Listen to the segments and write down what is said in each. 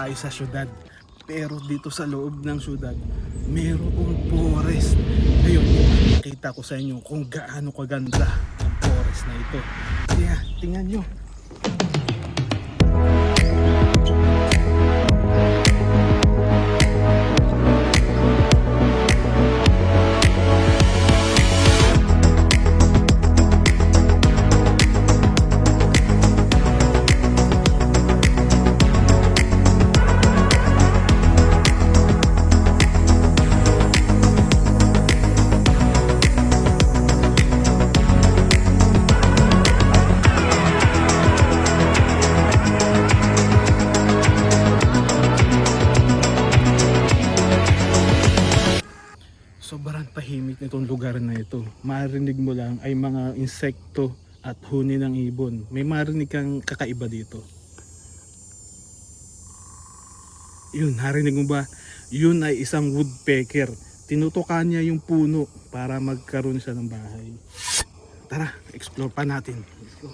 tayo sa syudad. Pero dito sa loob ng syudad, mayroong forest. Ngayon, nakita ko sa inyo kung gaano kaganda ang forest na ito. Kaya, tingnan nyo. Sobrang tahimik nitong lugar na ito. Marinig mo lang ay mga insekto at huni ng ibon. May marinig kang kakaiba dito. Yun, narinig mo ba? Yun ay isang woodpecker. Tinutukan niya yung puno para magkaroon siya ng bahay. Tara, explore pa natin. Let's go.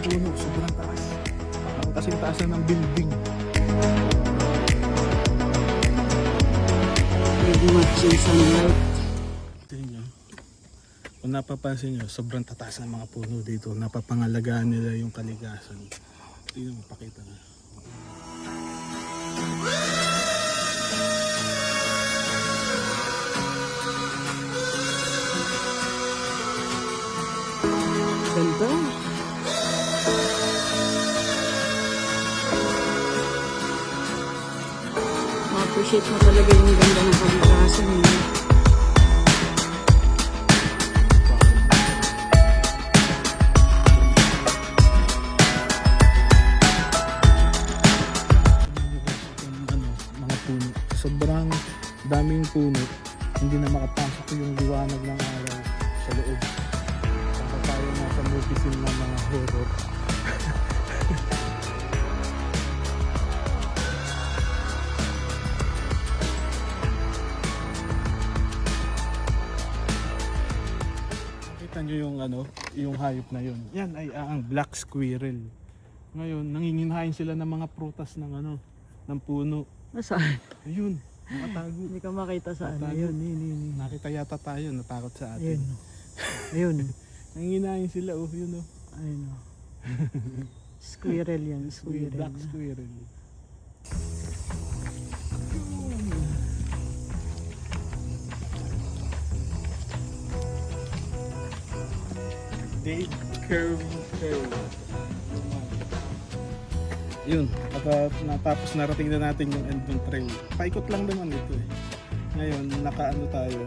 Yung puno, sobrang taas. Kasing taasan ng building. Pwede matching sunlight. Tingnan nyo. Kung napapansin nyo, sobrang tataas ng mga puno dito. Napapangalagaan nila yung kalikasan. Tingnan mo, pakita na. Ganda. Ma-appreciate mo talaga yung ganda ng kalikasan. Mga puno. Sobrang daming puno. Hindi na makapasok yung liwanag ng araw sa loob. Saka tayo nasa movie scene ng mga horror. Nakita nyo yung yung hayop na yun. Yan ay ang black squirrel. Ngayon, nanginginhain sila ng mga prutas ng ng puno. Nasaan? Ayun, nakatago. Hindi ka makita saan. Nakatago. Ayun, yun. Nakita yata tayo, natakot sa Ayun. atin. Ayun. Nanginginhain sila, yun Ayun. Squirrel yan, squirrel. Black squirrel. Dave Curve. Yun, at natapos narating na natin yung end ng trail. Paikot lang naman ito eh. Ngayon, nakaano tayo,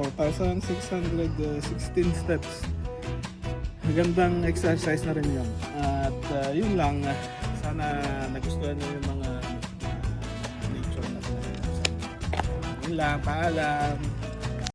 4,616 steps. Magandang exercise na rin yun. At yun lang, sana nagustuhan nyo yung mga nature na yun lang, paalam.